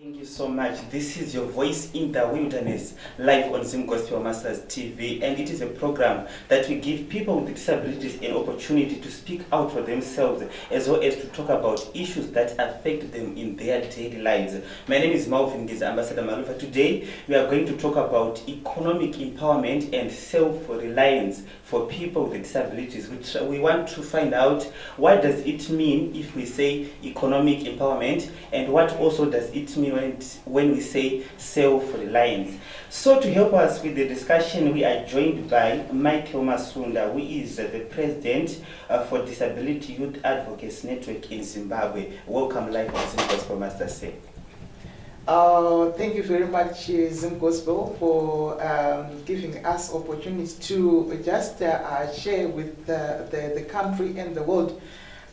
Thank you so much. This is your voice in the wilderness, live on ZimGospel Masters TV, and it is a program that we give people with disabilities an opportunity to speak out for themselves, as well as to talk about issues that affect them in their daily lives. My name is Marlvin, Ngiza, Ambassador Marlvin. Today, we are going to talk about economic empowerment and self-reliance for people with disabilities, which we want to find out what does it mean if we say economic empowerment, and what also does it mean when we say self-reliance. So to help us with the discussion, we are joined by Michael Masunda, who is the President for Disability Youth Advocates Network in Zimbabwe. Welcome live on ZimGospel Master Say. Thank you very much, ZimGospel, for giving us opportunity to just share with the country and the world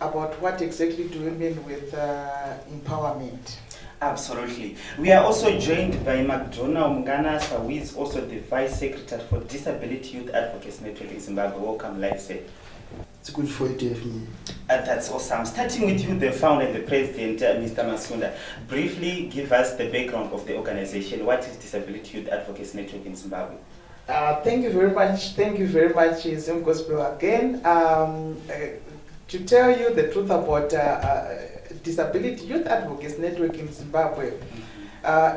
about what exactly do we mean with empowerment. Absolutely. We are also joined by McDonald Mnganasa, who is also the Vice Secretary for Disability Youth Advocates Network in Zimbabwe. Welcome, live, sir. It's good for you to have me. That's awesome. Starting with you, the founder and the president, Mr. Masunda, briefly give us the background of the organization. What is Disability Youth Advocates Network in Zimbabwe? Thank you very much. Thank you very much, ZimGospel, again. To tell you the truth about Disability Youth Advocates Network in Zimbabwe,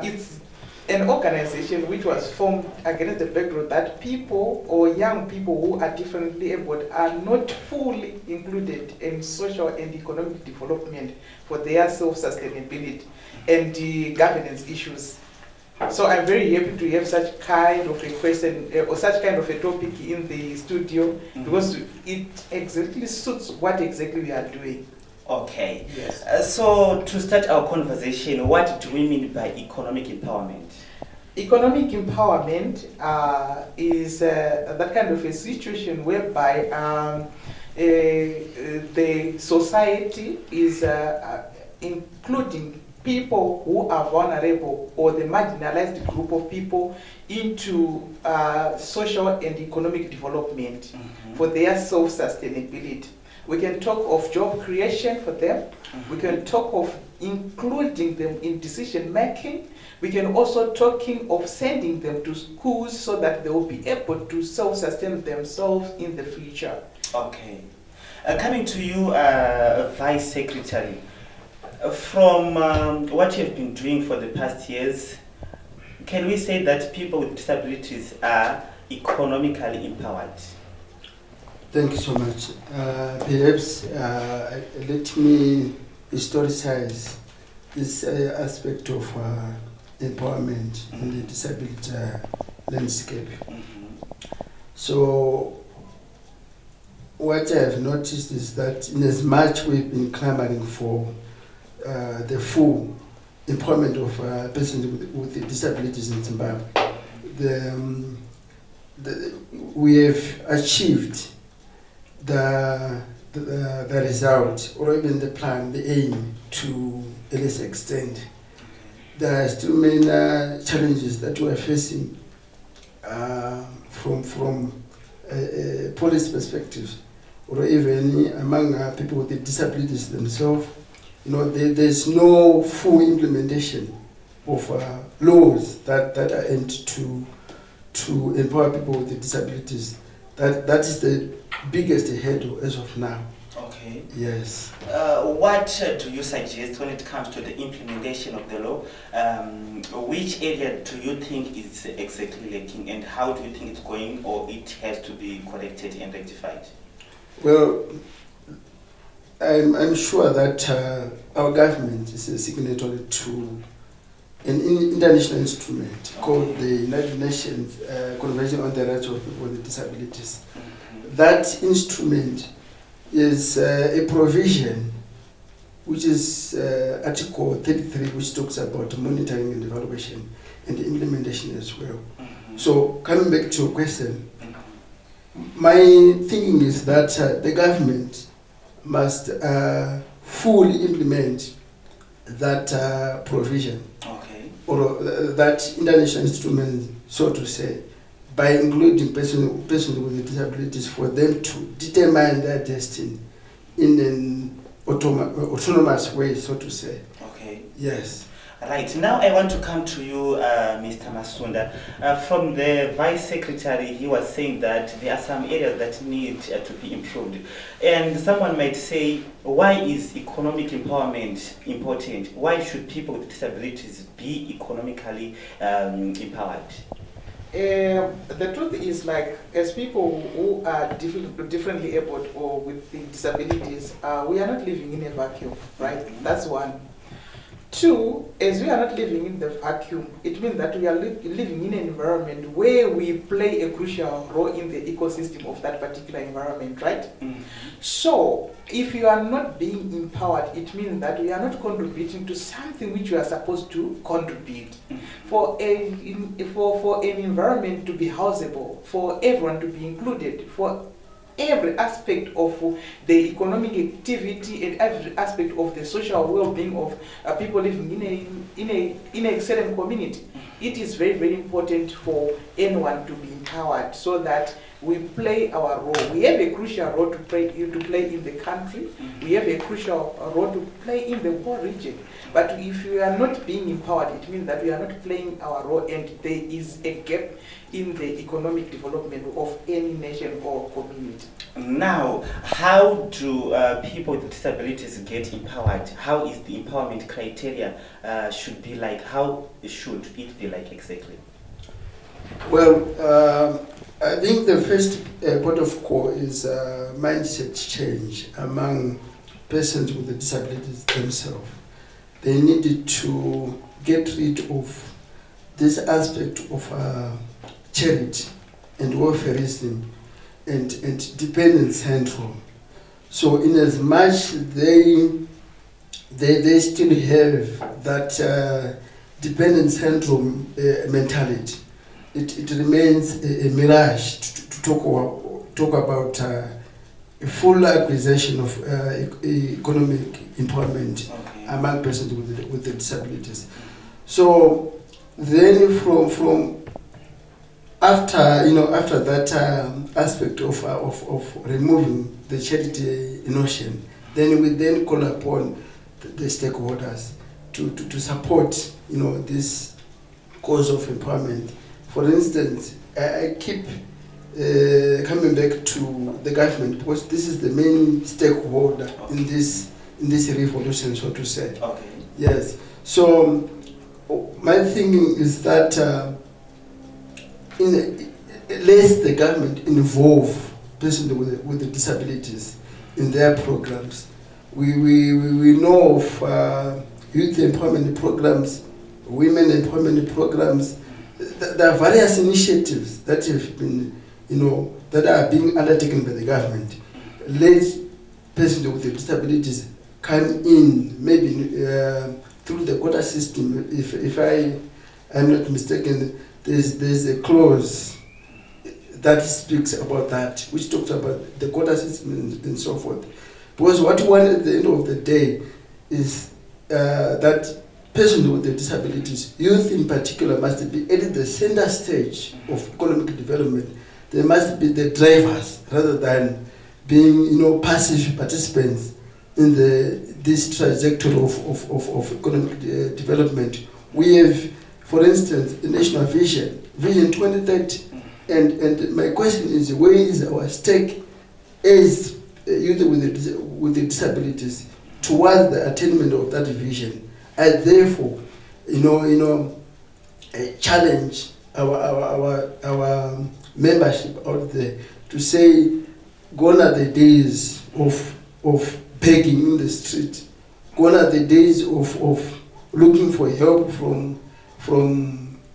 it's an organization which was formed against the background that people or young people who are differently abled are not fully included in social and economic development for their self-sustainability and the governance issues. So I'm very happy to have such kind of a question or such kind of a topic in the studio, because it exactly suits what exactly we are doing. Okay. Yes. So to start our conversation, what do we mean by economic empowerment? Economic empowerment is that kind of a situation whereby the society is including people who are vulnerable or the marginalized group of people into social and economic development for their self-sustainability. We can talk of job creation for them. We can talk of including them in decision making. We can also talking of sending them to schools so that they will be able to self-sustain themselves in the future. Okay. Coming to you, Vice Secretary, from what you have been doing for the past years, can we say that people with disabilities are economically empowered? Thank you so much. Perhaps let me historicize this aspect of empowerment in the disability landscape. So what I have noticed is that in as much we've been clamoring for the full employment of persons with disabilities in Zimbabwe, we have achieved the result, or even the plan, the aim, to a lesser extent. There are still many challenges that we are facing from a policy perspective, or even among people with disabilities themselves. You know, there's no full implementation of laws that are aimed to empower people with disabilities. That is the biggest hurdle as of now. Okay. Yes. What do you suggest when it comes to the implementation of the law? Which area do you think is exactly lacking, and how do you think it's going, or it has to be corrected and rectified? Well, I'm sure that our government is a signatory to an international instrument called the United Nations Convention on the Rights of People with Disabilities. That instrument is a provision which is Article 33, which talks about monitoring and evaluation and implementation as well. So coming back to your question, my thinking is that the government must fully implement that provision, or that international instrument, so to say, by including persons with disabilities, for them to determine their destiny in an autonomous way, so to say. Okay. Yes. Right, now I want to come to you, Mr. Masunda. From the Vice Secretary, he was saying that there are some areas that need to be improved. And someone might say, why is economic empowerment important? Why should people with disabilities be economically empowered? The truth is, like, as people who are differently able or with the disabilities, we are not living in a vacuum, right? That's one. Two, as we are not living in the vacuum, it means that we are living in an environment where we play a crucial role in the ecosystem of that particular environment, right? Mm-hmm. So, if you are not being empowered, it means that we are not contributing to something which you are supposed to contribute. Mm-hmm. For an environment to be houseable, for everyone to be included, for every aspect of the economic activity and every aspect of the social well-being of people living in a certain community, it is very, very important for anyone to be empowered so that we play our role. We have a crucial role to play in the country. We have a crucial role to play in the whole region. But if we are not being empowered, it means that we are not playing our role, and there is a gap in the economic development of any nation or community. Now, how do people with disabilities get empowered? How is the empowerment criteria should be like? How should it be like exactly? Well, I think the first port of call is mindset change among persons with the disabilities themselves. They needed to get rid of this aspect of charity and welfareism and dependent syndrome. So in as much they still have that dependent syndrome mentality, it remains a mirage to talk about a full acquisition of economic empowerment among persons with the disabilities. So then from after that aspect of removing the charity notion, then we then call upon the stakeholders to support this cause of empowerment. For instance, I keep coming back to the government because this is the main stakeholder in this revolution, so to say. Okay. Yes. So my thinking is that let the government involve persons with the disabilities in their programs. We know of youth empowerment programs, women empowerment programs. There are various initiatives that have been, that are being undertaken by the government. Let persons with disabilities come in, maybe through the quota system. If I am not mistaken, there's a clause that speaks about that, which talks about the quota system and so forth. Because what we want at the end of the day is that persons with disabilities, youth in particular, must be at the center stage of economic development. They must be the drivers rather than being, passive participants in this trajectory of economic development. We have, for instance, the national vision 2030, and my question is, where is our stake as youth with the disabilities towards the attainment of that vision? I therefore, challenge our membership out there to say, gone are the days of begging in the street. Gone are the days of looking for help from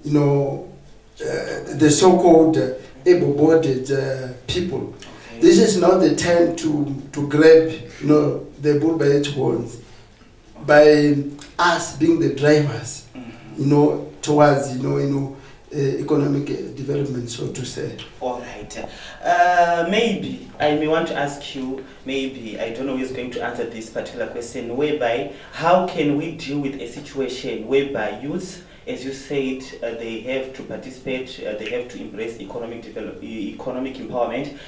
the so-called able-bodied people. Okay. This is not the time to grab the bull by its horns by us being the drivers, towards economic development, so to say. All right. Maybe I may want to ask you, maybe I don't know who is going to answer this particular question, whereby how can we deal with a situation whereby youth, as you said, they have to participate, they have to embrace economic empowerment.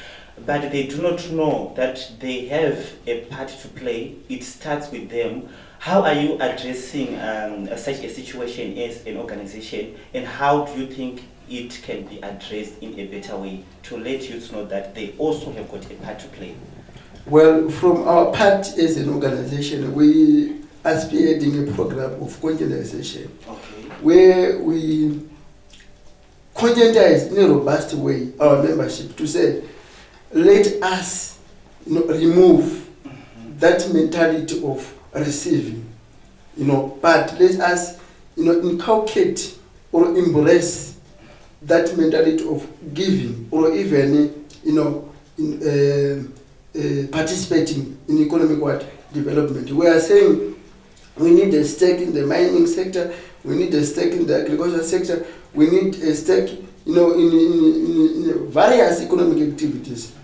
but they do not know that they have a part to play. It starts with them. How are you addressing such a situation as an organization, and how do you think it can be addressed in a better way to let youth know that they also have got a part to play? Well, from our part as an organization, we are spearheading a program of conscientization, Okay. where we conscientize in a robust way our membership to say, let us remove that mentality of receiving, but let us inculcate or embrace that mentality of giving, or even participating in economic development. We are saying we need a stake in the mining sector, we need a stake in the agricultural sector, we need a stake in various economic activities.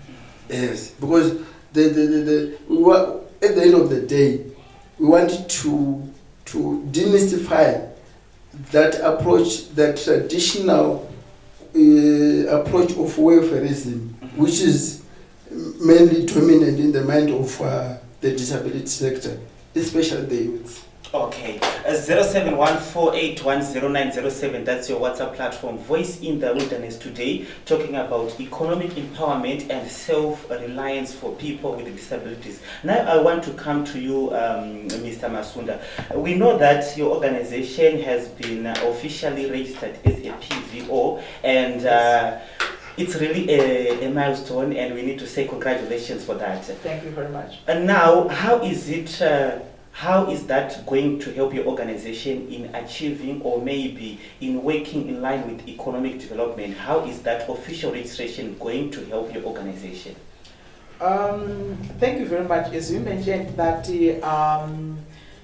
Yes, because at the end of the day, we want to demystify that approach, that traditional approach of welfareism, which is mainly dominant in the mind of the disability sector, especially the youth. Okay, 0714810907, that's your WhatsApp platform. Voice in the Wilderness today, talking about economic empowerment and self-reliance for people with disabilities. Now I want to come to you, Mr. Masunda. We know that your organization has been officially registered as a PVO, and it's really a milestone, and we need to say congratulations for that. Thank you very much. And now, how is that going to help your organization in achieving, or maybe in working in line with economic development? How is that official registration going to help your organization? Thank you very much. As you mentioned, that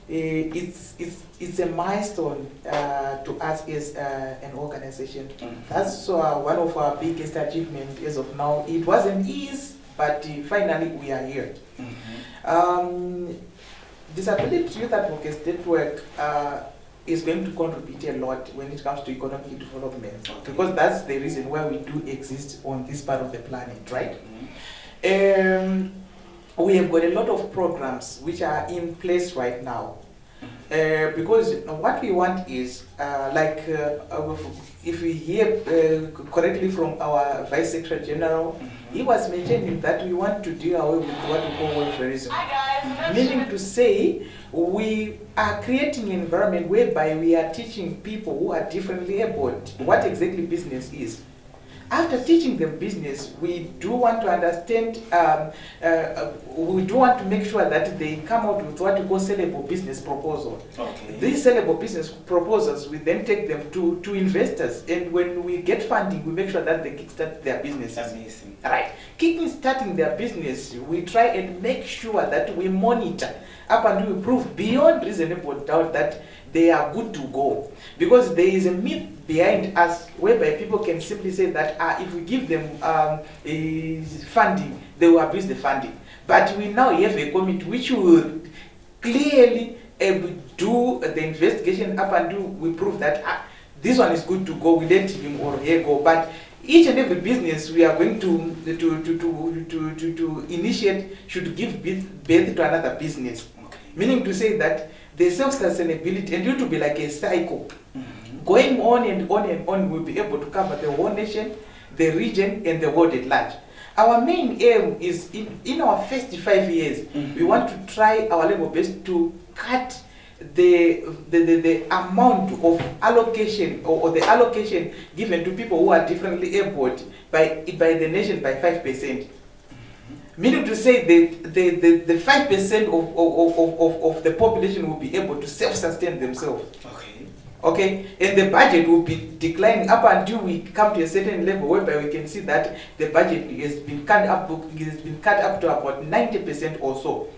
it's a milestone to us as an organization. That's one of our biggest achievements as of now. It wasn't easy, but finally we are here. Disability Youth Advocates Network is going to contribute a lot when it comes to economic development, because that's the reason why we do exist on this part of the planet, right? We have got a lot of programs which are in place right now, because what we want is, if we hear correctly from our Vice Secretary General, he was mentioning that we want to do away with what we call welfareism. Meaning to say, we are creating an environment whereby we are teaching people who are differently abled what exactly business is. After teaching them business, we do want to understand, we do want to make sure that they come out with what we call sellable business proposal. Okay. These sellable business proposals, we then take them to investors, and when we get funding, we make sure that they kickstart their businesses. Amazing. Right. Kickstarting their business, we try and make sure that we monitor up and we prove beyond reasonable doubt that they are good to go. Because there is a myth behind us whereby people can simply say that if we give them funding, they will abuse the funding. But we now have a committee which will clearly do the investigation up and we prove that this one is good to go, we let him or her go. But each and every business we are going to initiate should give birth to another business. Okay. Meaning to say that the self-sustainability, and it will be like a cycle. Going on and on and on, we'll be able to cover the whole nation, the region, and the world at large. Our main aim is, in our first 5 years, we want to try our level best to cut the amount of allocation or the allocation given to people who are differently abled by the nation by 5%. Meaning to say the 5% of the population will be able to self-sustain themselves. Okay, and the budget will be declining up until we come to a certain level whereby we can see that the budget has been cut up to about 90% or so.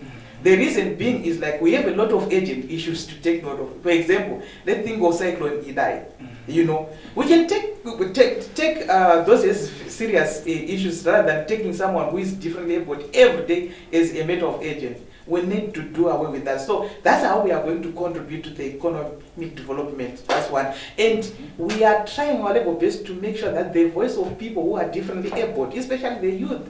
The reason being is like we have a lot of urgent issues to take note of. For example, let's think of Cyclone Idai. You know, we can take those as serious issues rather than taking someone who is differently able every day as a matter of urgency. We need to do away with that. So that's how we are going to contribute to the economic development. That's one. And we are trying our level best to make sure that the voice of people who are differently able, especially the youth,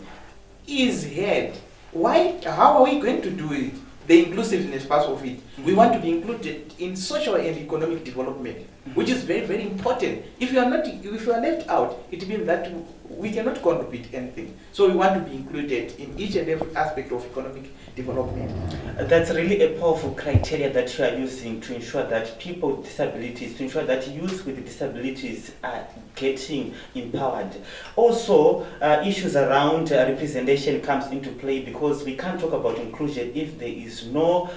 is heard. Why? How are we going to do it? The inclusiveness part of it. We want to be included in social and economic development, which is very, very important. If you are left out, it means that we cannot contribute anything. So we want to be included in each and every aspect of economic development. That's really a powerful criteria that you are using to ensure that people with disabilities, to ensure that youth with disabilities are getting empowered. Also, issues around representation comes into play, because we can't talk about inclusion if there is no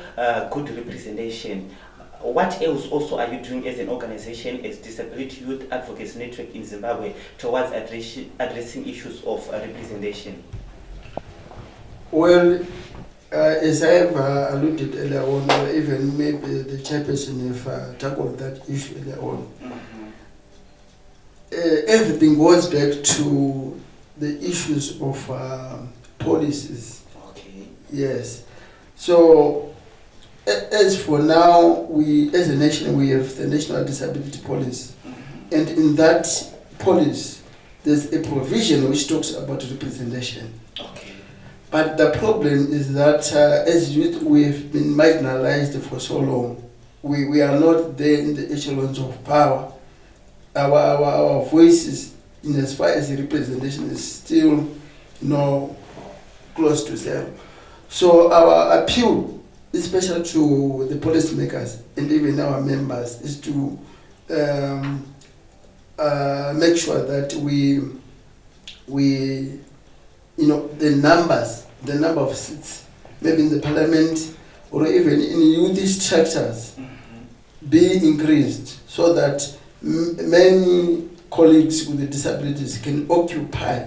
good representation. What else also are you doing as an organization, as Disability Youth Advocacy Network in Zimbabwe, towards addressing issues of representation? Well, as I've alluded earlier on, or even maybe the chairperson have tackled that issue earlier on, everything goes back to the issues of policies. Okay. Yes. So, as for now, we as a nation, we have the National Disability Policy. And in that policy, there's a provision which talks about representation. Okay. But the problem is that as youth, we have been marginalized for so long. We are not there in the echelons of power. Our voices, in as far as the representation, is still, close to zero. So our appeal, especially to the policymakers and even our members, is to make sure that we the number of seats, maybe in the parliament or even in youth structures, be increased, so that many colleagues with disabilities can occupy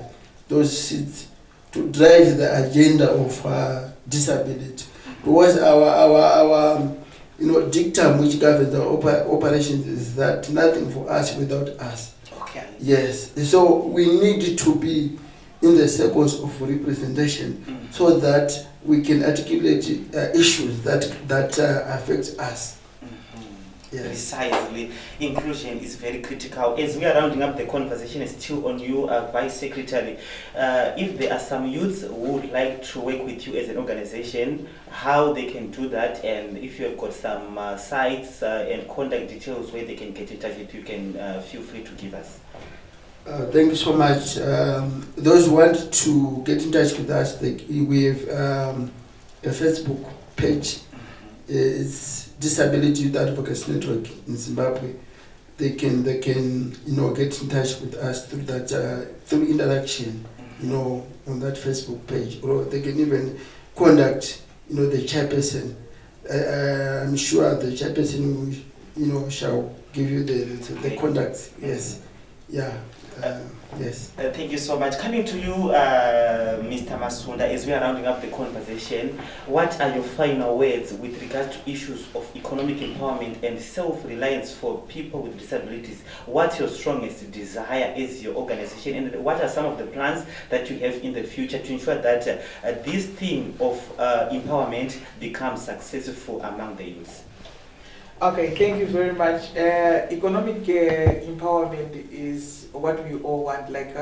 those seats to drive the agenda of disability. Because our dictum which governs our operations is that nothing for us without us. Okay. Yes. So we need to be in the circles of representation, so that we can articulate issues that affect us. Yes. Precisely. Inclusion is very critical. As we are rounding up the conversation, still on you, Vice Secretary, if there are some youths who would like to work with you as an organization, how they can do that, and if you have got some sites and contact details where they can get in touch with you, can feel free to give us. Thank you so much. Those who want to get in touch with us, we have a Facebook page. It's Disability Youth Advocacy Network in Zimbabwe. They can get in touch with us through that through interaction, on that Facebook page, or they can even contact the chairperson. I'm sure the chairperson will shall give you the contacts. Yes. Yeah. Yes. Thank you so much. Coming to you, Mr. Masunda, as we are rounding up the conversation, what are your final words with regards to issues of economic empowerment and self-reliance for people with disabilities? What's your strongest desire as your organization, and what are some of the plans that you have in the future to ensure that this theme of empowerment becomes successful among the youth? Okay, thank you very much. Economic empowerment is what we all want, like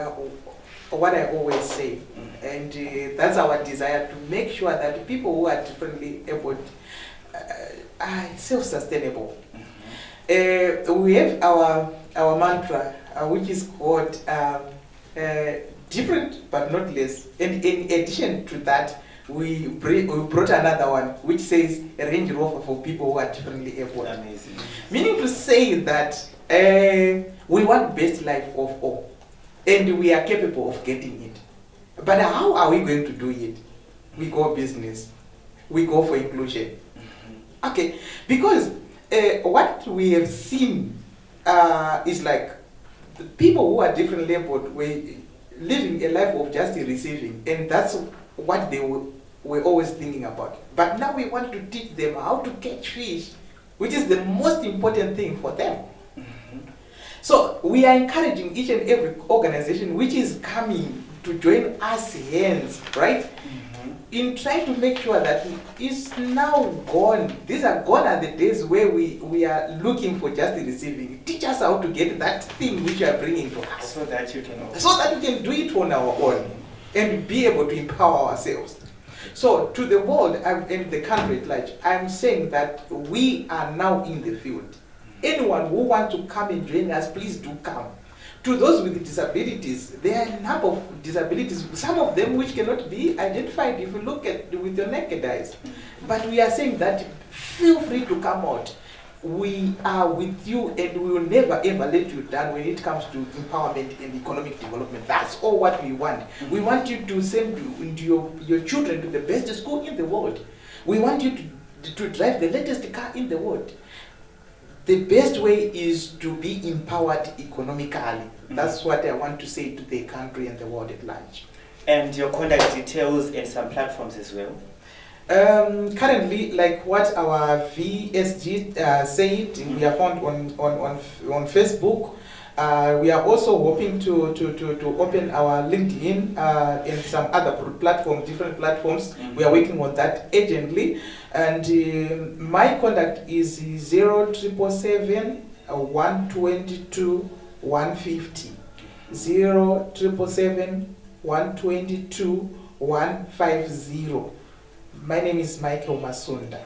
what I always say, and that's our desire, to make sure that people who are differently able are self-sustainable. We have our mantra, which is called different but not less, and in addition to that, we brought another one which says a Range Rover for people who are differently able. Amazing. Meaning to say that we want best life of all, and we are capable of getting it. But how are we going to do it? We go business. We go for inclusion. Okay, because what we have seen is like the people who are differently abled were living a life of just receiving, and that's what they were always thinking about. But now we want to teach them how to catch fish, which is the most important thing for them. So we are encouraging each and every organization which is coming to join us hands, right? In trying to make sure that it's now gone. These are gone are the days where we are looking for just receiving. Teach us how to get that thing which you are bringing to us. So that you can do it on our own. and be able to empower ourselves. So to the world and the country at large, I'm saying that we are now in the field. Anyone who wants to come and join us, please do come. To those with disabilities, there are a number of disabilities, some of them which cannot be identified if you look at with your naked eyes. But we are saying that feel free to come out. We are with you and we will never ever let you down when it comes to empowerment and economic development. That's all what we want. We want you to send your children to the best school in the world. We want you to drive the latest car in the world. The best way is to be empowered economically. That's what I want to say to the country and the world at large. And your contact details and some platforms as well. Currently, like what our VSG said, we are found on Facebook. We are also hoping to open our LinkedIn and some other platforms, different platforms. We are working on that urgently. And my contact is 0777 122 150. 0777 122 150. My name is Michael Masunda.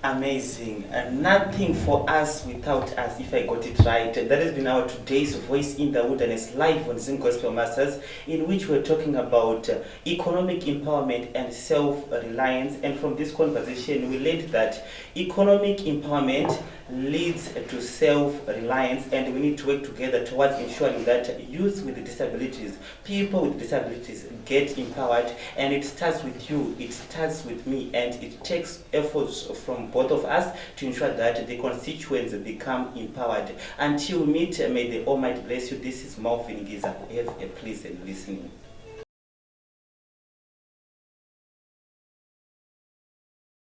Amazing. Nothing for us without us, if I got it right. That has been our today's Voice in the Wilderness live on ZimGospel Masters, in which we're talking about economic empowerment and self-reliance. And from this conversation, we learned that economic empowerment leads to self-reliance, and we need to work together towards ensuring that youth with disabilities, people with disabilities get empowered. And it starts with you, it starts with me, and it takes efforts from both of us to ensure that the constituents become empowered. Until we meet, may the Almighty bless you. This is Marlvin Ngiza. Have a pleasant listening.